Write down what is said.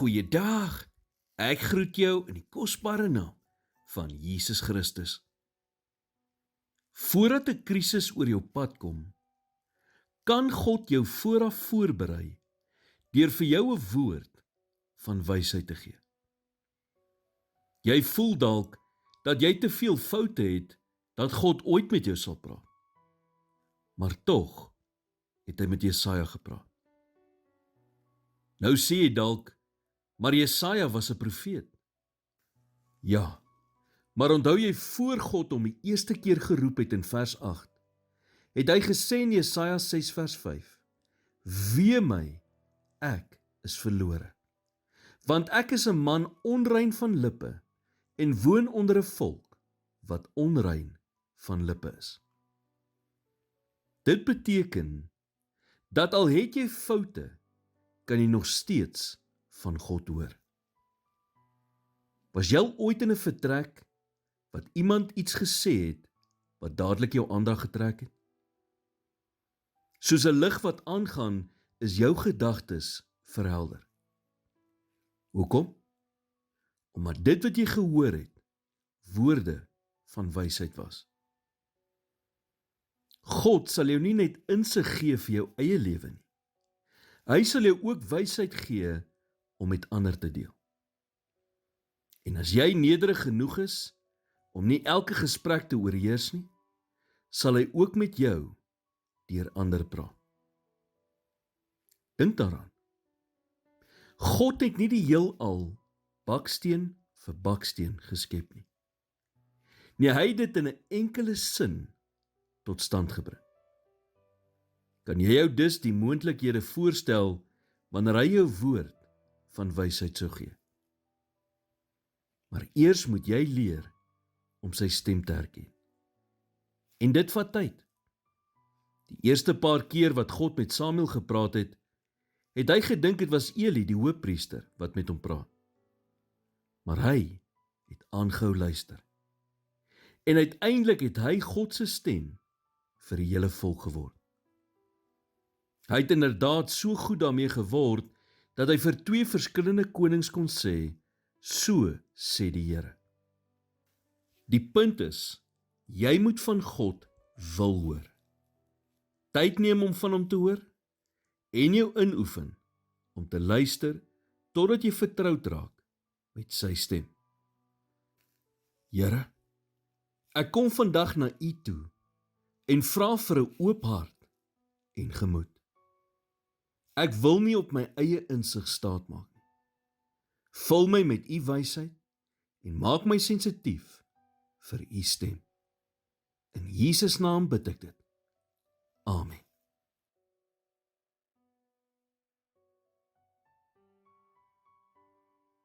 Goeiedag, ek groet jou in die kosbare naam van Jesus Christus. Voordat 'n krisis oor jou pad kom, kan God jou vooraf voorberei deur vir jou 'n woord van wysheid te gee. Jy voel dalk dat jy te veel foute het dat God ooit met jou sal praat. Maar tog het hy met Jesaja gepraat. Nou sê jy dalk, maar Jesaja was 'n profeet. Ja, maar onthou jy voor God hom die eerste keer geroep het in vers 8, het hy gesê in Jesaja 6 vers 5, Wee my, ek is verlore, want ek is 'n man onrein van lippe en woon onder 'n volk wat onrein van lippe is. Dit beteken dat al het jy foute, kan jy nog steeds van God hoor. Was jy al ooit in 'n vertrek wat iemand iets gesê het wat dadelik jou aandag getrek het? Soos 'n lig wat aangaan, is jou gedagtes verhelder. Hoekom? Omdat dit wat jy gehoor het, woorde van wysheid was. God sal jou nie net insig gee vir jou eie lewe nie. Hy sal jou ook wysheid gee om met ander te deel. En as jy nederig genoeg is om nie elke gesprek te oorheers nie, sal hy ook met jou deur ander praat. Dink daaraan. God het nie die heelal baksteen vir baksteen geskep nie. Nee, hy het dit in 'n enkele sin tot stand gebring. Kan jy jou dus die moontlikhede voorstel wanneer hy jou woord van wysheid sou gee? Maar eers moet jy leer om sy stem te herken. En dit vat tyd. Die eerste paar keer wat God met Samuel gepraat het, het hy gedink dit was Eli, die hoofpriester, wat met hom praat. Maar hy het aangehou luister. En uiteindelik het hy God se stem vir die hele volk geword. Hy het inderdaad so goed daarmee geword, dat hy vir 2 verskillende konings kon sê, so sê die Here. Die punt is, jy moet van God wil hoor. Tyd neem om van hom te hoor, en jou inoefen om te luister, totdat jy vertroud raak met sy stem. Here, ek kom vandag na U toe, en vra vir 'n oop hart en gemoed. Ek wil nie op my eie insig staat maak nie. Vul my met U wysheid en maak my sensitief vir U stem. In Jesus naam bid ek dit. Amen.